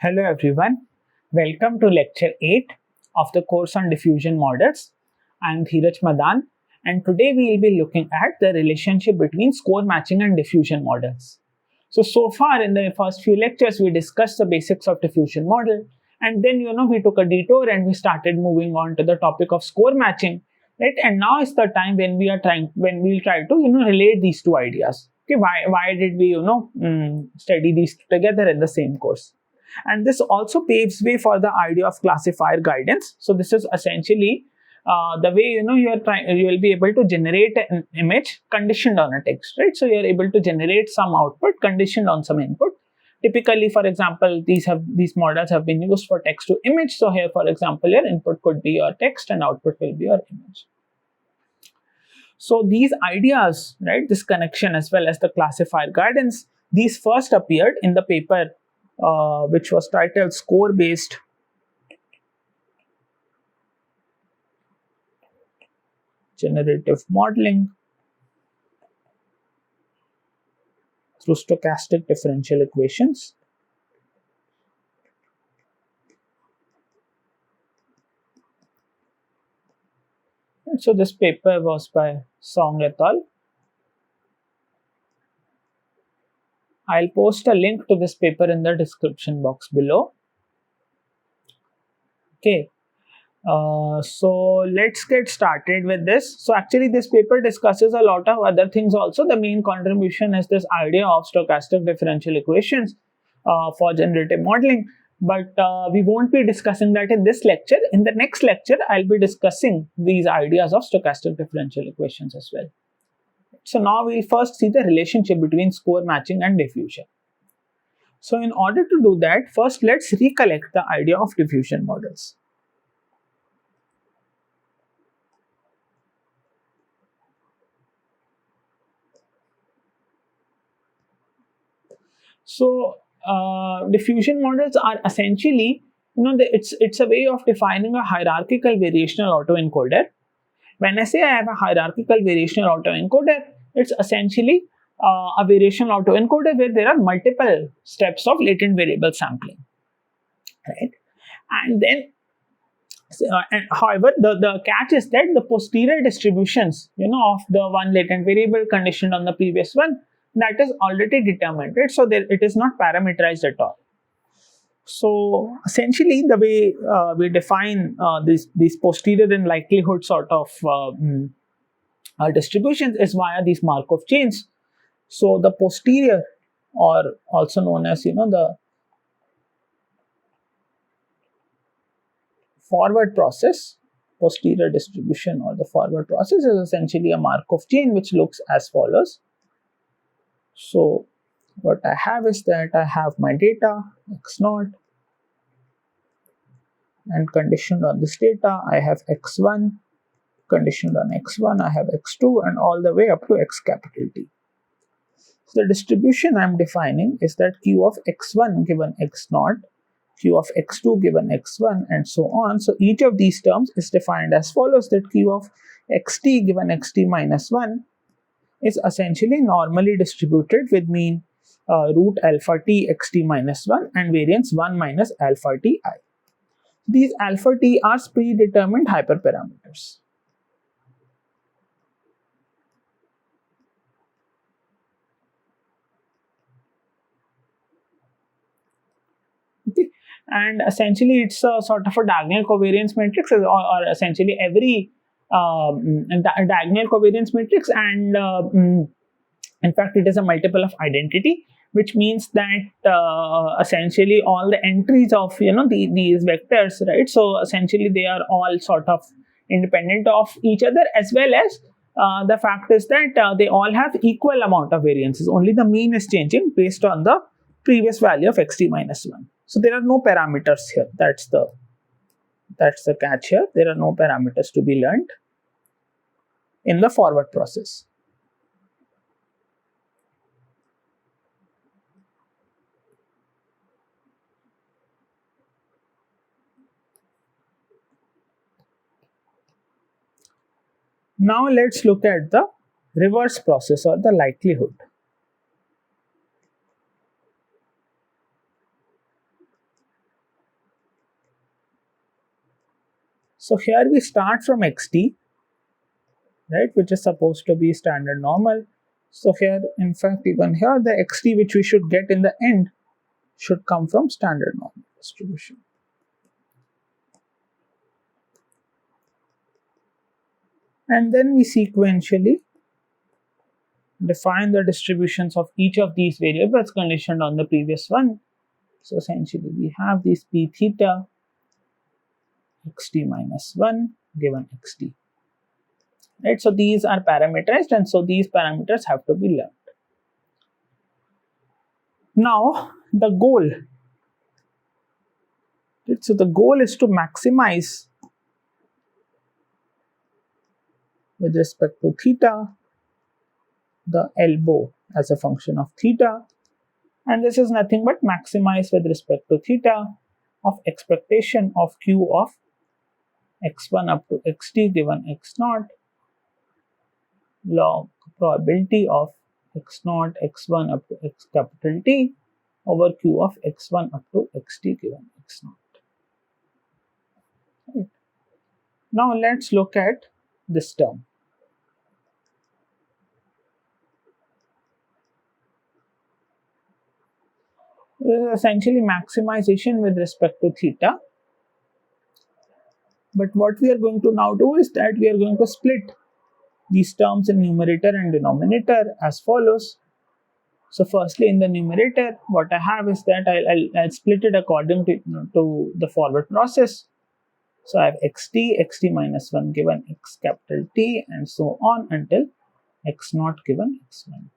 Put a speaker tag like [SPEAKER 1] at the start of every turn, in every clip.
[SPEAKER 1] Hello everyone, welcome to lecture 8 of the course on diffusion models. I am Dheeraj Madan and today we will be looking at the relationship between score matching and diffusion models. So far in the first few lectures we discussed the basics of diffusion model and then we took a detour and we started moving on to the topic of score matching, right? And now is the time when we'll try to relate these two ideas. Okay, why did we study these together in the same course? And this also paves way for the idea of classifier guidance. So this is essentially the way you will be able to generate an image conditioned on a text, right? So you are able to generate some output conditioned on some input. Typically, for example, these models have been used for text to image. So here, for example, your input could be your text and output will be your image. So these ideas, right, this connection as well as the classifier guidance, these first appeared in the paper which was titled Score-Based Generative Modeling through Stochastic Differential Equations. And so this paper was by Song et al. I'll post a link to this paper in the description box below. Okay, so let's get started with this. So actually this paper discusses a lot of other things also. The main contribution is this idea of stochastic differential equations for generative modeling. But we won't be discussing that in this lecture. In the next lecture, I'll be discussing these ideas of stochastic differential equations as well. So now we'll first see the relationship between score matching and diffusion. So in order to do that, first let's recollect the idea of diffusion models. So diffusion models are essentially, it's a way of defining a hierarchical variational autoencoder. When I say I have a hierarchical variational autoencoder, it's essentially a variational autoencoder where there are multiple steps of latent variable sampling, right? And then, however, the catch is that the posterior distributions, of the one latent variable conditioned on the previous one, that is already determined, right? So it is not parameterized at all. So essentially, the way we define these posterior and likelihood sort of distributions is via these Markov chains. So the posterior, or also known as the forward process, posterior distribution or the forward process is essentially a Markov chain which looks as follows. So what I have is that I have my data x0, and conditioned on this data I have x1, conditioned on x1 I have x2, and all the way up to x capital T. So the distribution I am defining is that q of x1 given x0, q of x2 given x1, and so on. So each of these terms is defined as follows, that q of xt given xt minus 1 is essentially normally distributed with mean root alpha t xt minus 1 and variance 1 minus alpha t I. These alpha t are predetermined hyperparameters. Okay. And essentially it's a sort of a diagonal covariance matrix, or essentially every diagonal covariance matrix, and in fact it is a multiple of identity, which means that essentially all the entries of these vectors, right? So essentially they are all sort of independent of each other, as well as the fact is that they all have equal amount of variances. Only the mean is changing based on the previous value of xt minus 1. So there are no parameters here. That's the catch here. There are no parameters to be learned in the forward process. Now let's look at the reverse process or the likelihood. So here we start from xt, right, which is supposed to be standard normal. So here, in fact, even here, the xt which we should get in the end should come from standard normal distribution. And then we sequentially define the distributions of each of these variables conditioned on the previous one. So essentially we have these p theta xt minus 1 given xt. Right, so these are parameterized, and so these parameters have to be learned. Now the goal, right, so the goal is to maximize with respect to theta the elbow as a function of theta, and this is nothing but maximize with respect to theta of expectation of q of x1 up to xt given x0 log probability of x0 x1 up to x capital T over q of x1 up to xt given x0. Right. Now let's look at this term. This is essentially maximization with respect to theta. But what we are going to now do is that we are going to split these terms in numerator and denominator as follows. So firstly, in the numerator, what I have is that I'll split it according to the forward process. So I have xt minus 1 given x capital T and so on until x0 given x1.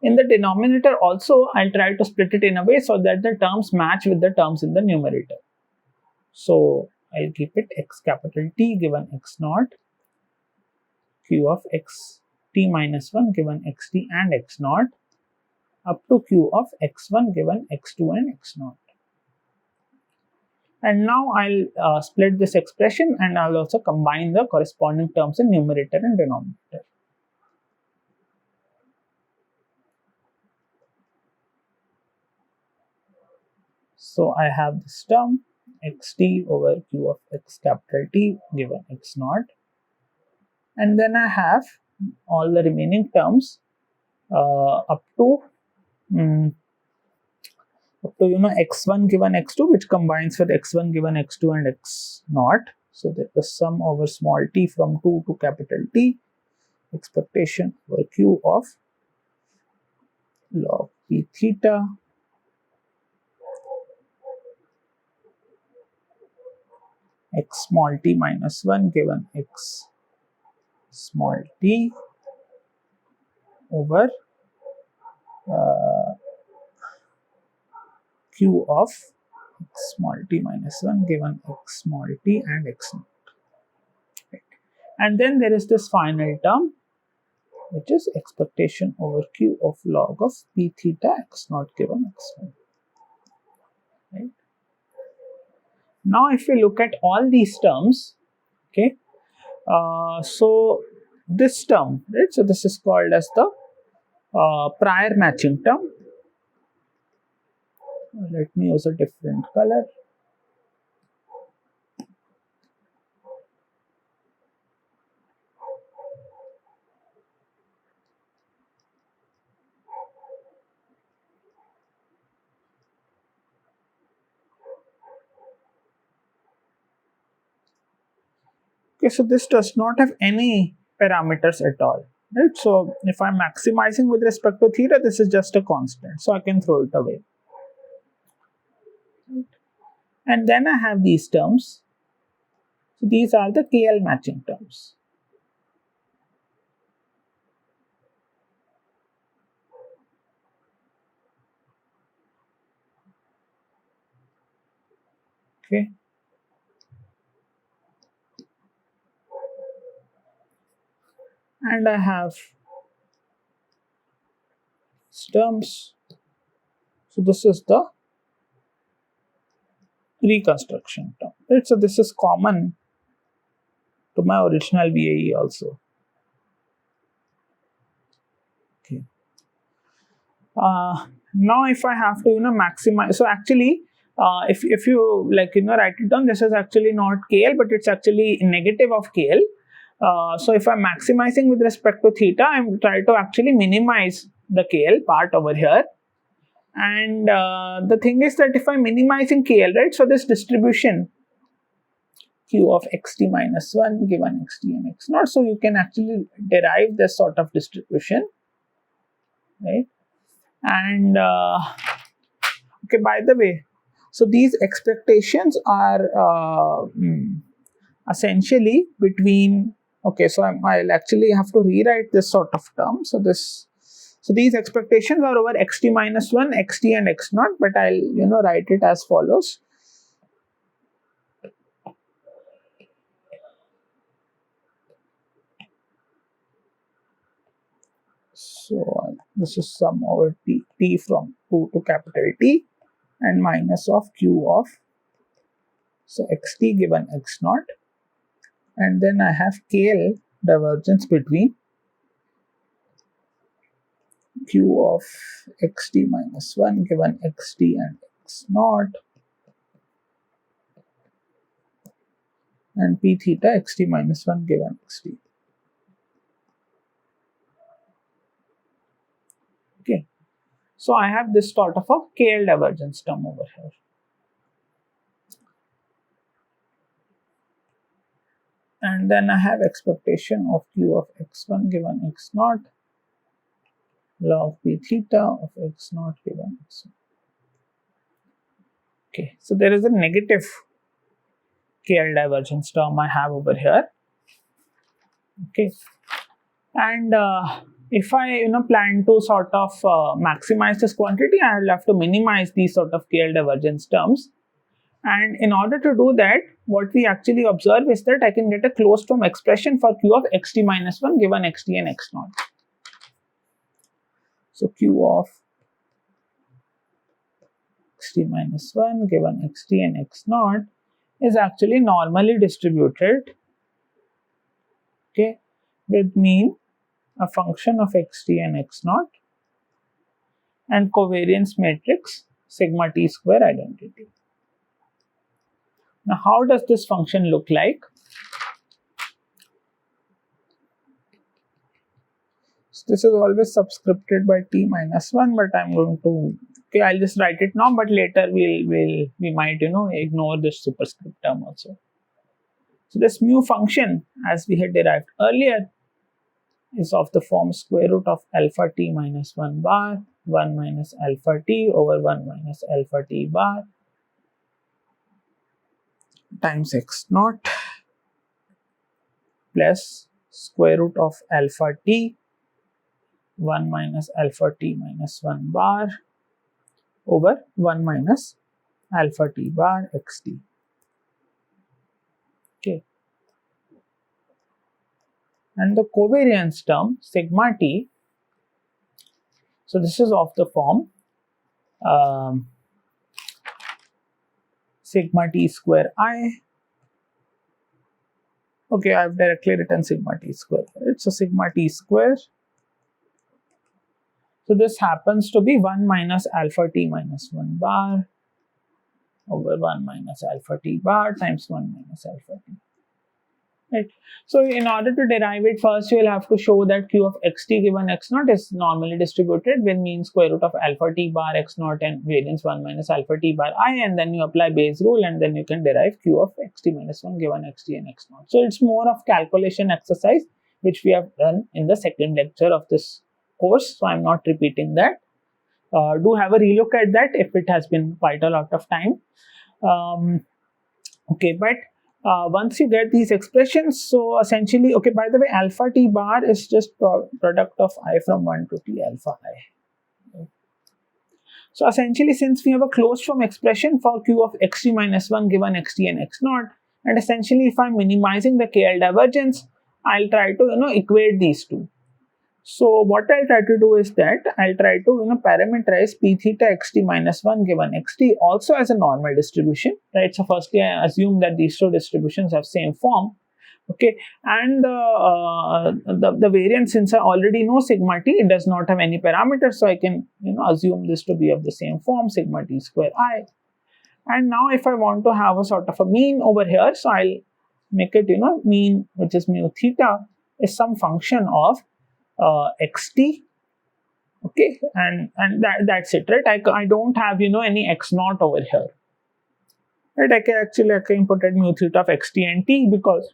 [SPEAKER 1] In the denominator also, I'll try to split it in a way so that the terms match with the terms in the numerator. So I'll keep it x capital T given x0, q of xt minus 1 given xt and x0 up to q of x1 given x2 and x0. And now I'll split this expression and I'll also combine the corresponding terms in numerator and denominator. So I have this term xt over q of x capital T given x0, and then I have all the remaining terms up to x1 given x2, which combines with x1 given x2 and x0. So that the sum over small t from 2 to capital T expectation over q of log p theta x small t minus 1 given x small t over q of x small t minus 1 given x small t and x0. Right. And then there is this final term, which is expectation over q of log of p theta x0 given x1. Right. Now if we look at all these terms, okay, so this term, right, so this is called as the prior matching term. Let me use a different color. Okay, so this does not have any parameters at all, right? So if I'm maximizing with respect to theta, this is just a constant, so I can throw it away. Right. And then I have these terms. So these are the KL matching terms. Okay. And I have terms. So this is the reconstruction term. Right? So this is common to my original VAE also. Okay. Now if I have to maximize, so actually if you like write it down, this is actually not KL, but it's actually negative of KL. So if I'm maximizing with respect to theta, I'm trying to actually minimize the KL part over here. And the thing is that if I'm minimizing KL, right, so this distribution Q of xt minus 1 given xt and x naught, so you can actually derive this sort of distribution, right? And okay, by the way, so these expectations are essentially between, okay, so I'll actually have to rewrite this sort of term. So these expectations are over xt minus 1, xt and x naught, but I'll write it as follows. So this is sum over t from 2 to capital T and minus of q of, so xt given x naught, and then I have KL divergence between q of xt minus 1 given xt and x naught and p theta xt minus 1 given xt. Okay, so I have this sort of a KL divergence term over here. And then I have expectation of q of x1 given x naught log p theta of x naught given x1. Okay, so there is a negative KL divergence term I have over here. Okay, and if I plan to sort of maximize this quantity, I will have to minimize these sort of KL divergence terms. And in order to do that, what we actually observe is that I can get a closed form expression for q of xt minus 1 given xt and x naught. So q of xt minus 1 given xt and x naught is actually normally distributed, okay, with mean a function of xt and x naught and covariance matrix sigma t square identity. Now, how does this function look like? So this is always subscripted by t minus 1, but I'm going to, okay, I'll just write it now, but later we might ignore this superscript term also. So this mu function, as we had derived earlier, is of the form square root of alpha t minus 1 bar 1 minus alpha t over 1 minus alpha t bar times x naught plus square root of alpha t 1 minus alpha t minus 1 bar over 1 minus alpha t bar xt. Okay. And the covariance term sigma t, so this is of the form sigma t square I. Okay, I have directly written sigma t square. It's a sigma t square. So this happens to be 1 minus alpha t minus 1 bar over 1 minus alpha t bar times 1 minus alpha t. Right. So in order to derive it, first you will have to show that q of xt given x naught is normally distributed with mean square root of alpha t bar x naught and variance 1 minus alpha t bar I, and then you apply Bayes rule and then you can derive q of xt minus 1 given xt and x naught. So it's more of calculation exercise which we have done in the second lecture of this course, so I'm not repeating that. Do have a relook at that if it has been quite a lot of time. Okay, but once you get these expressions, so essentially, okay, by the way, alpha t bar is just product of I from 1 to t alpha I. So essentially, since we have a closed form expression for q of xt minus 1 given xt and x naught, and essentially if I'm minimizing the KL divergence, I'll try to equate these two. So what I'll try to do is that I'll try to parameterize p theta xt minus 1 given xt also as a normal distribution, right? So firstly I assume that these two distributions have same form, okay, and the variance, since I already know sigma t, it does not have any parameters, so I can assume this to be of the same form sigma t square I. And now if I want to have a sort of a mean over here, so I'll make it, mean, which is mu theta, is some function of xt. Okay, and that's it, right? I don't have, any x naught over here, right? I can put it mu theta of xt and t, because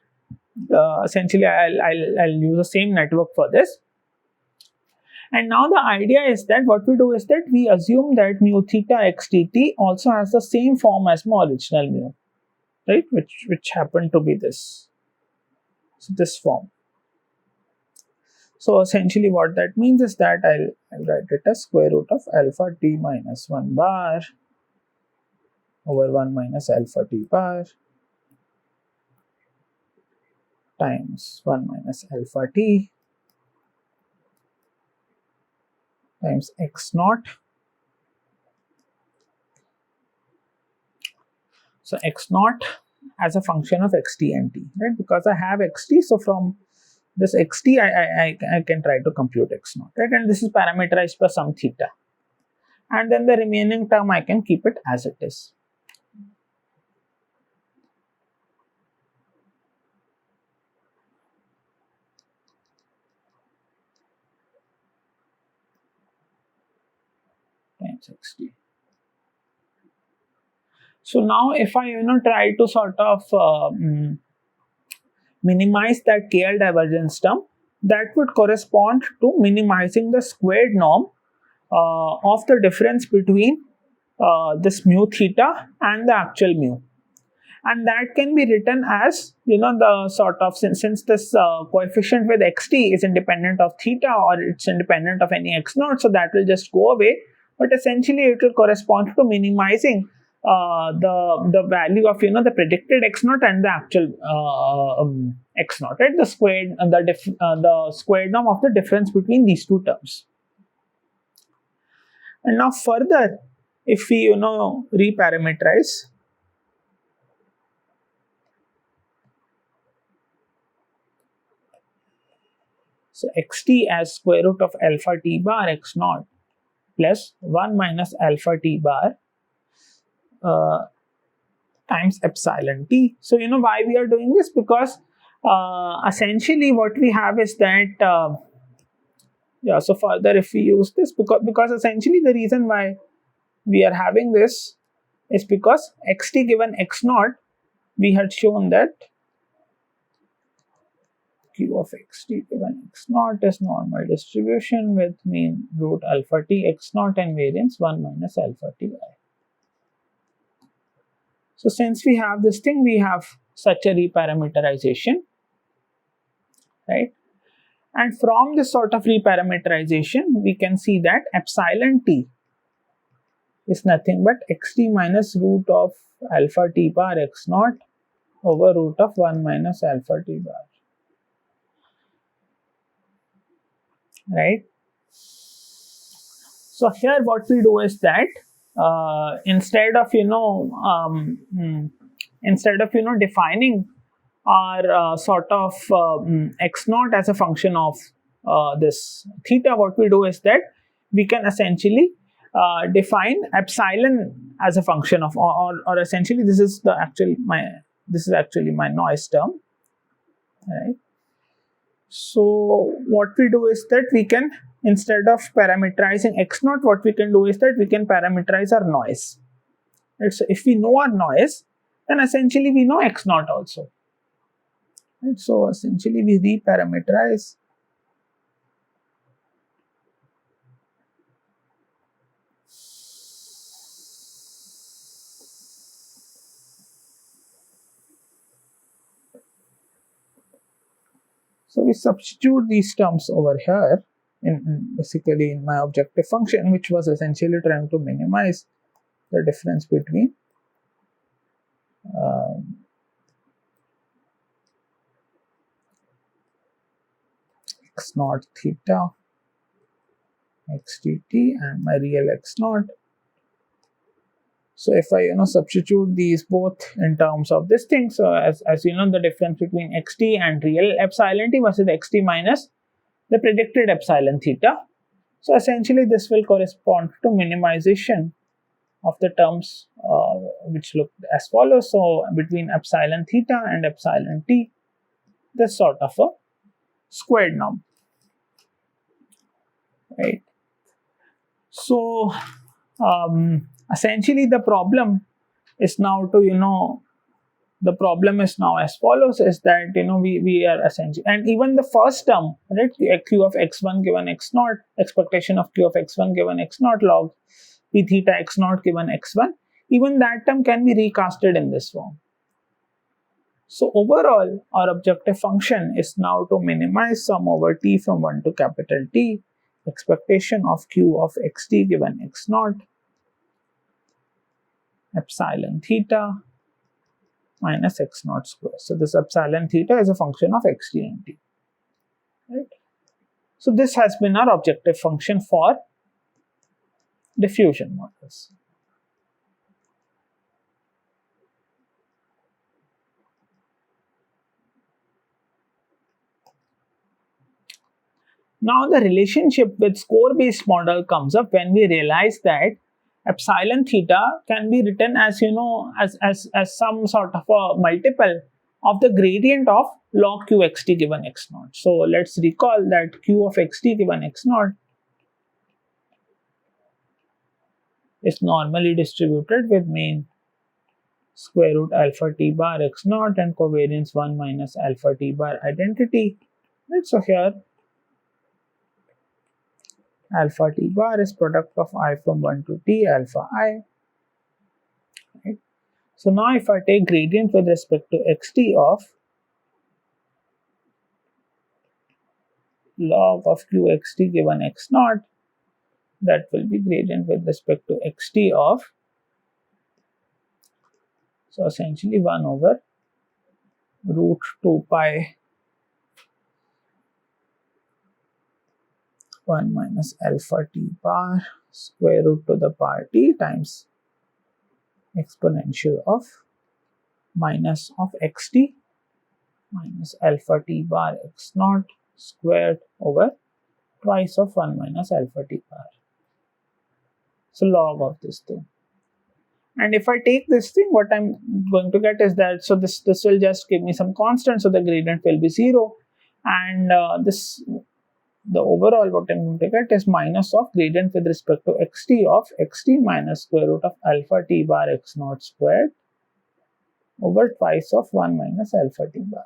[SPEAKER 1] essentially I'll use the same network for this. And now the idea is that what we do is that we assume that mu theta xdt also has the same form as my original mu, right? Which happened to be this. So this form. So essentially what that means is that I'll write it as square root of alpha t minus 1 bar over 1 minus alpha t bar times 1 minus alpha t times x naught. So x naught as a function of xt and t, right? Because I have xt, so from this xt I can try to compute x naught, right? And this is parameterized by some theta. And then the remaining term I can keep it as it is. Times xt. So now if I try to sort of minimize that KL divergence term, that would correspond to minimizing the squared norm of the difference between this mu theta and the actual mu. And that can be written as, the sort of, since this coefficient with xt is independent of theta, or it's independent of any x naught, so that will just go away. But essentially it will correspond to minimizing the value of, the predicted x naught and the actual x naught, right? The squared, the squared norm of the difference between these two terms. And now further, if we, reparameterize, so xt as square root of alpha t bar x naught plus 1 minus alpha t bar times epsilon t. So, why we are doing this? Because essentially what we have is that, so further if we use this, because essentially the reason why we are having this is because xt given x naught, we had shown that q of xt given x naught is normal distribution with mean root alpha t x naught and variance 1 minus alpha t I. So since we have this thing, we have such a reparameterization, right? And from this sort of reparameterization, we can see that epsilon t is nothing but xt minus root of alpha t bar x naught over root of 1 minus alpha t bar, right? So here what we do is that instead of defining our sort of x naught as a function of this theta, what we do is that we can essentially define epsilon as a function of, or essentially this is actually my noise term, right? So what we do is that we can, instead of parameterizing x naught, what we can do is that we can parameterize our noise. Right? So if we know our noise, then essentially we know x naught also. Right? So essentially we reparameterize So we substitute these terms over here basically in my objective function, which was essentially trying to minimize the difference between x naught theta xdt and my real x naught. So if I substitute these both in terms of this thing, so as the difference between xt and real epsilon t versus xt minus the predicted epsilon theta. So essentially this will correspond to minimization of the terms which look as follows. So between epsilon theta and epsilon t, this sort of a squared norm, right? So essentially the problem is now to the problem is now as follows, is that we are essentially, and even the first term, right, q of x1 given x0, expectation of q of x1 given x0 log p theta x0 given x1, even that term can be recasted in this form. So overall, our objective function is now to minimize sum over t from 1 to capital T, expectation of q of xt given x0, epsilon theta minus x0 square. So this epsilon theta is a function of xt and t, right? So this has been our objective function for diffusion models. Now the relationship with score-based model comes up when we realize that epsilon theta can be written as as some sort of a multiple of the gradient of log q xt given x0. So let's recall that q of xt given x0 is normally distributed with mean square root alpha t bar x0 and covariance 1 minus alpha t bar identity. Right, so here alpha t bar is product of I from 1 to t alpha I. Right. So now if I take gradient with respect to xt of log of q xt given x0, that will be gradient with respect to xt of, so essentially 1 over root 2 pi 1 minus alpha t bar square root to the power t times exponential of minus of xt minus alpha t bar x0 squared over twice of 1 minus alpha t bar. So log of this thing. And if I take this thing, what I'm going to get is that, so this will just give me some constant, so the gradient will be 0, and the overall what I'm going to get is minus of gradient with respect to xt of xt minus square root of alpha t bar x0 squared over twice of 1 minus alpha t bar.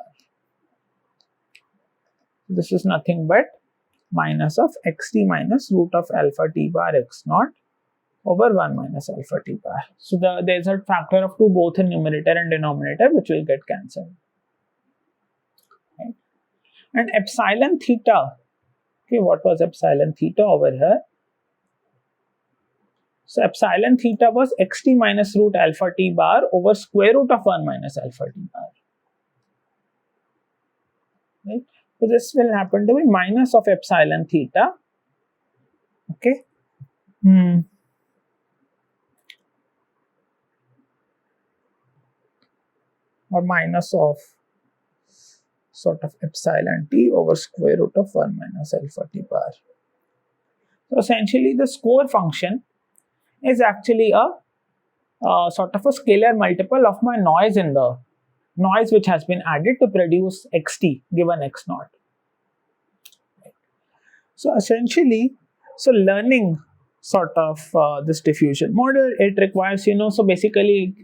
[SPEAKER 1] This is nothing but minus of xt minus root of alpha t bar x0 over 1 minus alpha t bar. So there's a factor of 2 both in numerator and denominator, which will get cancelled. Right? And epsilon theta, okay, what was epsilon theta over here? So epsilon theta was xt minus root alpha t bar over square root of 1 minus alpha t bar. Right? So this will happen to be minus of epsilon theta, okay, or minus of sort of epsilon t over square root of 1 minus alpha t bar. So essentially the score function is actually a sort of a scalar multiple of my noise in the noise which has been added to produce xt given x0. So essentially, so learning sort of this diffusion model, it requires, so basically,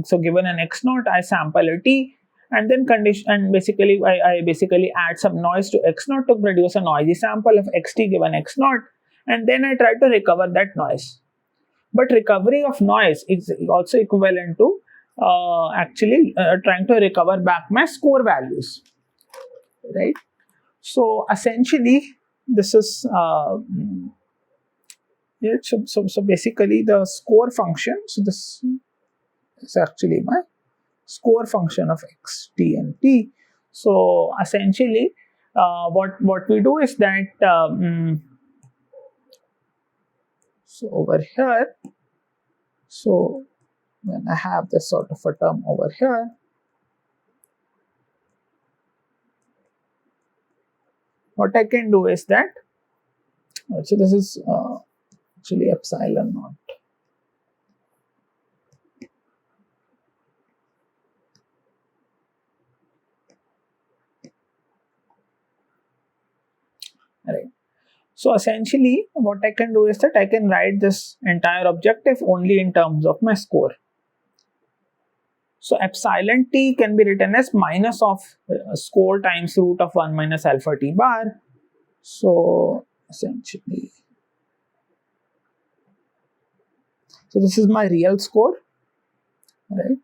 [SPEAKER 1] so given an x0, I sample a t, and then I basically add some noise to x0 to produce a noisy sample of xt given x0, and then I try to recover that noise. But recovery of noise is also equivalent to actually trying to recover back my score values, right? So essentially, this is so basically the score function. So this is actually my score function of x, t, and t. So essentially, what we do is that so over here, so when I have this sort of a term over here, what I can do is that, so this is actually epsilon naught So essentially what I can do is that I can write this entire objective only in terms of my score. So epsilon t can be written as minus of score times root of 1 minus alpha t bar. So essentially, so this is my real score, right?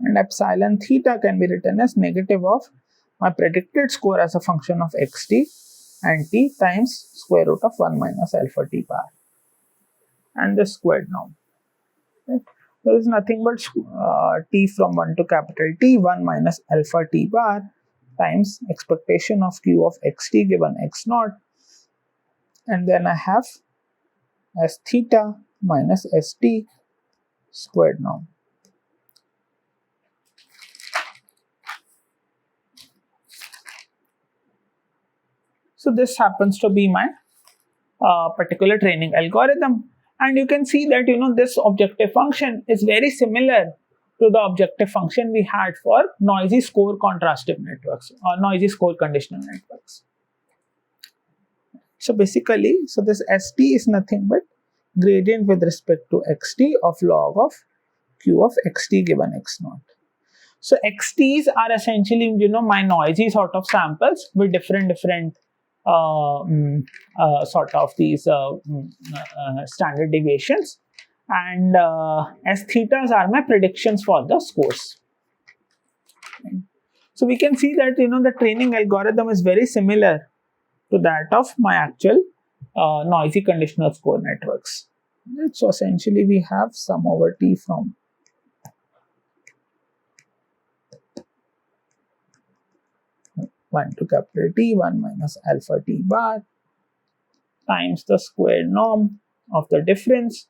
[SPEAKER 1] And epsilon theta can be written as negative of my predicted score as a function of xt and t times square root of 1 minus alpha t bar and the squared norm. Right? There is nothing but t from 1 to capital T 1 minus alpha t bar times expectation of q of xt given x naught, and then I have s theta minus st squared norm. So this happens to be my particular training algorithm, and you can see that this objective function is very similar to the objective function we had for noisy score contrastive networks or noisy score conditional networks. So basically, so this st is nothing but gradient with respect to xt of log of q of xt given x naught. So xt's are essentially my noisy sort of samples with different sort of these standard deviations, and s thetas are my predictions for the scores. So we can see that the training algorithm is very similar to that of my actual noisy conditional score networks. Right? So essentially we have sum over t from one to capital T 1 minus alpha t bar times the square norm of the difference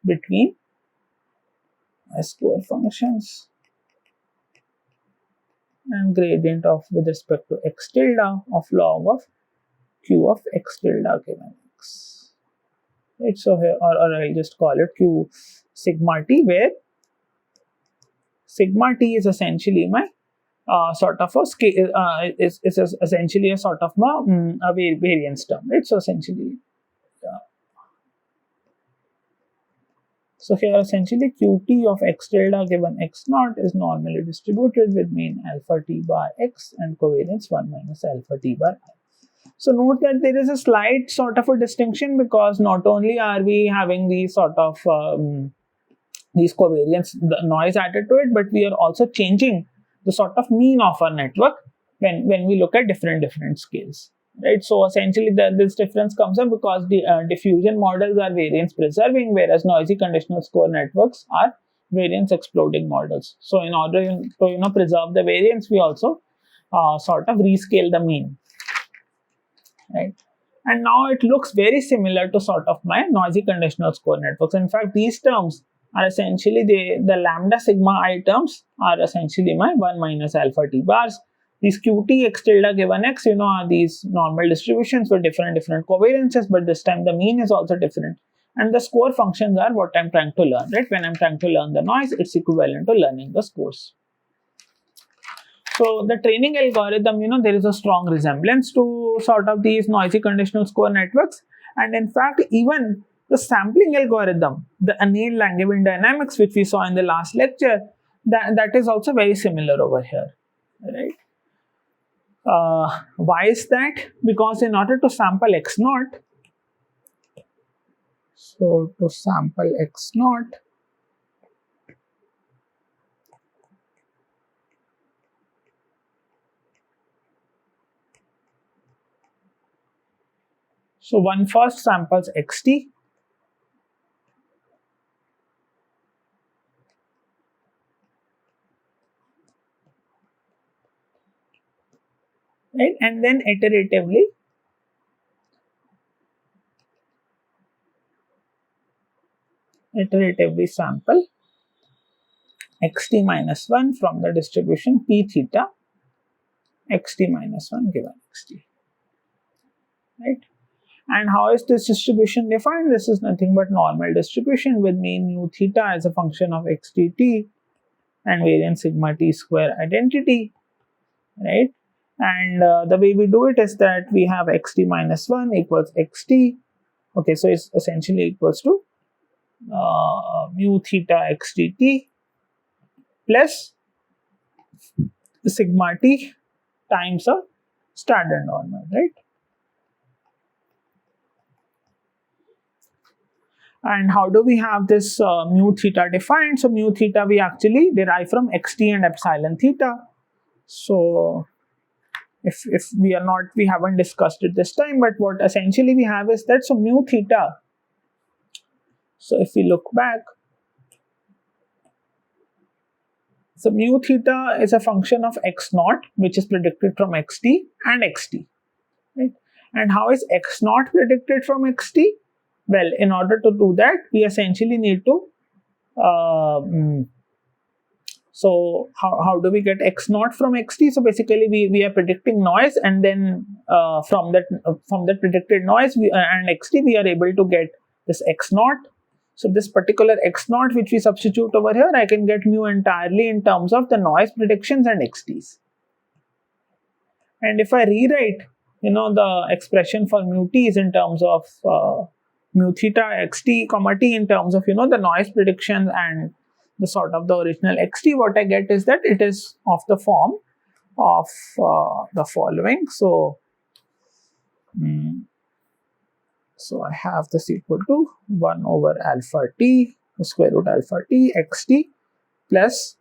[SPEAKER 1] between my score functions and gradient of with respect to x tilde of log of q of x tilde given x. Right, so here, or I'll just call it q sigma t, where sigma t is essentially my sort of a scale, is essentially a sort of a variance term, right? So essentially, so here essentially qt of x tilde given x naught is normally distributed with mean alpha t bar x and covariance 1 minus alpha t bar I. So note that there is a slight sort of a distinction, because not only are we having these sort of these covariance, the noise added to it, but we are also changing the sort of mean of our network when we look at different scales, right? So essentially this difference comes up because the diffusion models are variance preserving, whereas noisy conditional score networks are variance exploding models. So in order to preserve the variance, we also sort of rescale the mean, right? And now it looks very similar to sort of my noisy conditional score networks. In fact, these terms are essentially the lambda sigma I terms are essentially my 1 minus alpha t bars. These qt x tilde given x, are these normal distributions with different covariances, but this time the mean is also different. And the score functions are what I'm trying to learn, right? When I'm trying to learn the noise, it's equivalent to learning the scores. So the training algorithm, there is a strong resemblance to sort of these noisy conditional score networks. And in fact, even the sampling algorithm, the Anneal-Langevin dynamics, which we saw in the last lecture, that is also very similar over here, right? Why is that? Because in order to sample x naught, so to sample x naught, so one first samples xt, right? And then iteratively sample xt minus 1 from the distribution p theta xt minus 1 given xt, right? And how is this distribution defined? This is nothing but normal distribution with mean mu theta as a function of xdt and variance sigma t square identity, right? And the way we do it is that we have xt minus 1 equals xt. Okay, so it's essentially equals to mu theta xt t plus sigma t times a standard normal, right? And how do we have this mu theta defined? So mu theta we actually derive from xt and epsilon theta. So if we haven't discussed it this time, but what essentially we have is that, so mu theta, so if we look back, so mu theta is a function of x naught, which is predicted from xt and xt, right? And how is x naught predicted from xt? Well, in order to do that, we essentially need to so how do we get x naught from xt? So basically we are predicting noise, and then from that predicted noise and xt, we are able to get this x naught. So this particular x naught which we substitute over here, I can get mu entirely in terms of the noise predictions and xt's. And if I rewrite, the expression for mu t is in terms of mu theta xt comma t in terms of, the noise predictions and the sort of the original xt, what I get is that it is of the form of the following. So I have this equal to 1 over alpha t, the square root alpha t, xt plus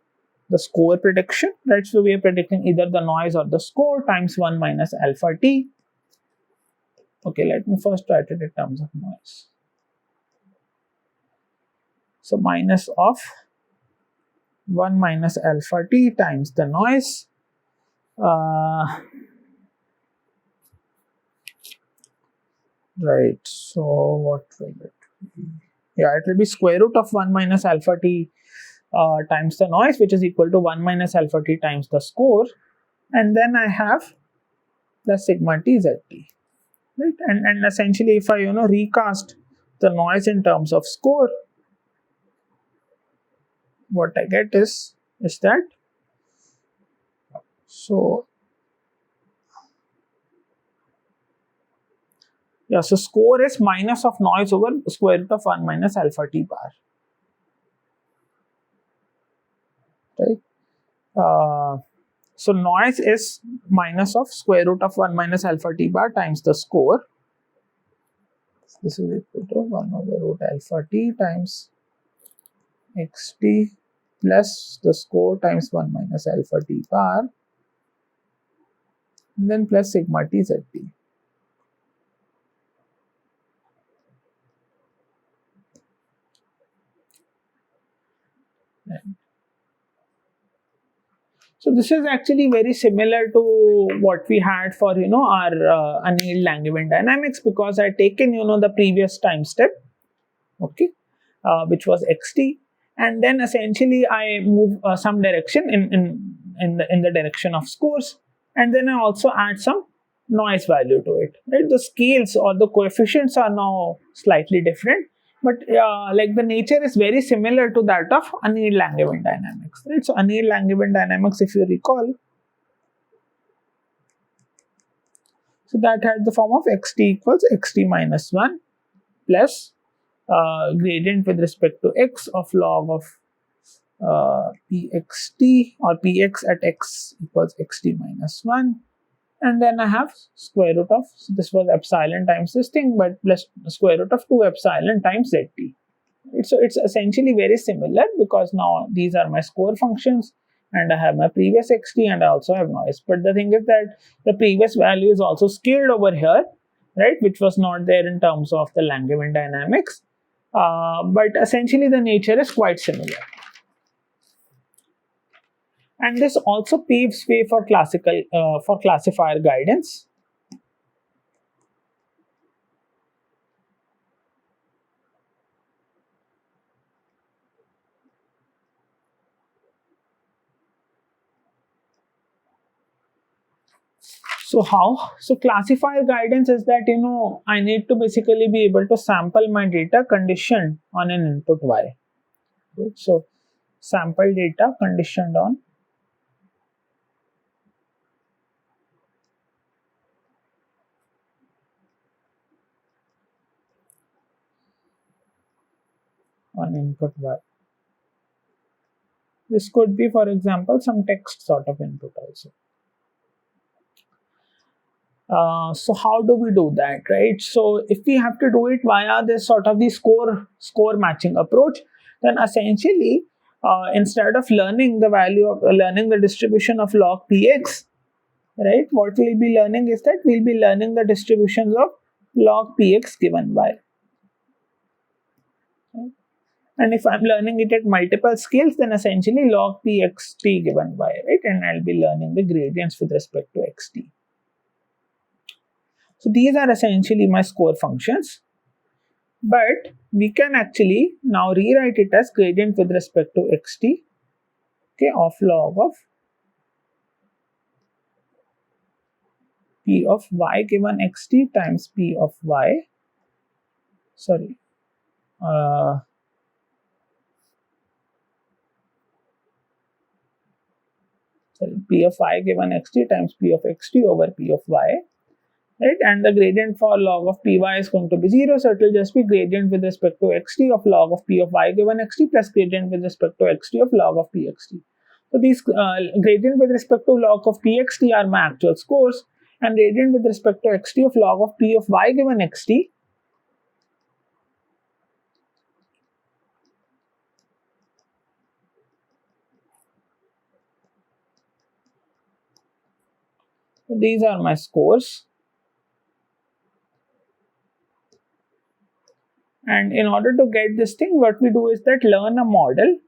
[SPEAKER 1] the score prediction, right? So we are predicting either the noise or the score times 1 minus alpha t. Okay, let me first write it in terms of noise. So minus of 1 minus alpha t times the noise. Right, so what will it be? Yeah, it will be square root of 1 minus alpha t times the noise, which is equal to 1 minus alpha t times the score, and then I have plus sigma t zt, right? And essentially, if I recast the noise in terms of score, what I get is that, so yeah, so score is minus of noise over square root of 1 minus alpha t bar, right? So noise is minus of square root of 1 minus alpha t bar times the score. This is equal to 1 over root alpha t times xt plus the score times 1 minus alpha t bar, and then plus sigma t zt. Right. So this is actually very similar to what we had for our annealed Langevin dynamics, because I had taken the previous time step, okay, which was xt, and then essentially I move some direction in the direction of scores, and then I also add some noise value to it, right? The scales or the coefficients are now slightly different, but like the nature is very similar to that of annealed Langevin dynamics, right? So annealed Langevin dynamics, if you recall, so that had the form of xt equals xt minus 1 plus gradient with respect to x of log of pxt or px at x equals xt minus 1, and then I have square root of, so this was epsilon times this thing, but plus square root of 2 epsilon times zt. So it's essentially very similar, because now these are my score functions and I have my previous xt and I also have noise. But the thing is that the previous value is also scaled over here, right, which was not there in terms of the Langevin dynamics. But essentially the nature is quite similar. And this also paves way for classifier guidance. So how? So classifier guidance is that, I need to basically be able to sample my data conditioned on an input y. So sample data conditioned on input y. This could be, for example, some text sort of input also. So how do we do that, right? So if we have to do it via this sort of the score matching approach, then essentially instead of learning the value of learning the distribution of log px, right, what we'll be learning is that we'll be learning the distributions of log px given y. Right? And if I'm learning it at multiple scales, then essentially log pxt given y, right? And I'll be learning the gradients with respect to xt. So these are essentially my score functions, but we can actually now rewrite it as gradient with respect to xt, okay, of log of p of y given xt times p of y, p of y given xt times p of xt over p of y, right? And the gradient for log of py is going to be 0, so it will just be gradient with respect to xt of log of p of y given xt plus gradient with respect to xt of log of pxt. So these gradient with respect to log of pxt are my actual scores, and gradient with respect to xt of log of p of y given xt so these are my scores. And in order to get this thing, what we do is that learn a model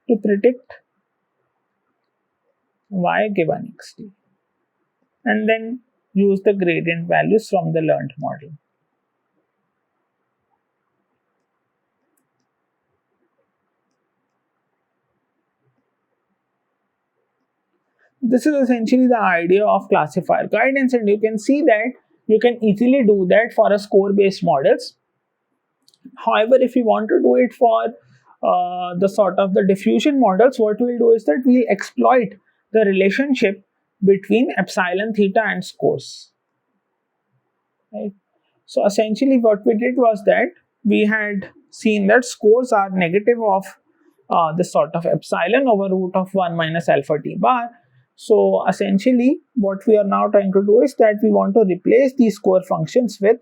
[SPEAKER 1] to predict y given xt, and then use the gradient values from the learned model. This is essentially the idea of classifier guidance, and you can see that you can easily do that for a score based models. However, if you want to do it for the sort of the diffusion models, what we'll do is that we'll exploit the relationship between epsilon theta and scores, right? So essentially what we did was that we had seen that scores are negative of this sort of epsilon over root of 1 minus alpha t bar. So essentially what we are now trying to do is that we want to replace these score functions with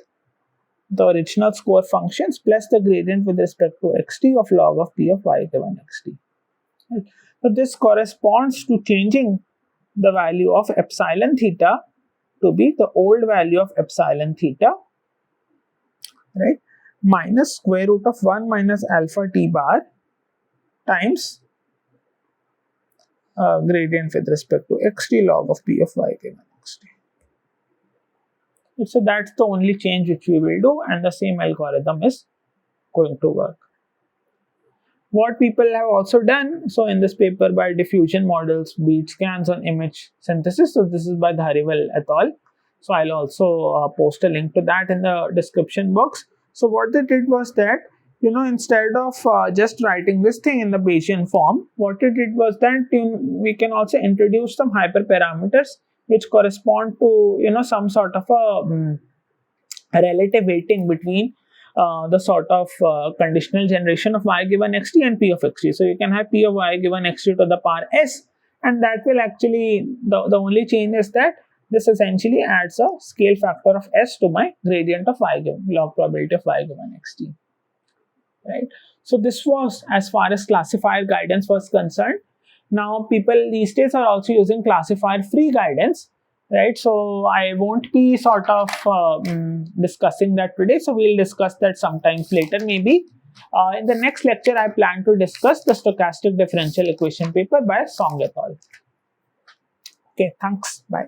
[SPEAKER 1] the original score functions plus the gradient with respect to xt of log of p of y given xt. Right. So this corresponds to changing the value of epsilon theta to be the old value of epsilon theta, right, minus square root of 1 minus alpha t bar times gradient with respect to xt log of p of y given xt. So that's the only change which we will do, and the same algorithm is going to work. What people have also done, so in this paper by diffusion models beat scans on image synthesis, so this is by Dhariwal et al. So I'll also post a link to that in the description box. So what they did was that, instead of just writing this thing in the Bayesian form, what it did was that we can also introduce some hyperparameters which correspond to some sort of a relative weighting between the sort of conditional generation of y given xt and p of xt. So you can have p of y given xt to the power s, and that will actually, the only change is that this essentially adds a scale factor of s to my gradient of y given, log probability of y given xt, right? So this was as far as classifier guidance was concerned. Now people these days are also using classifier free guidance, right? So I won't be sort of discussing that today, so we'll discuss that sometimes later maybe. In the next lecture I plan to discuss the stochastic differential equation paper by Song et al. Okay, thanks, bye.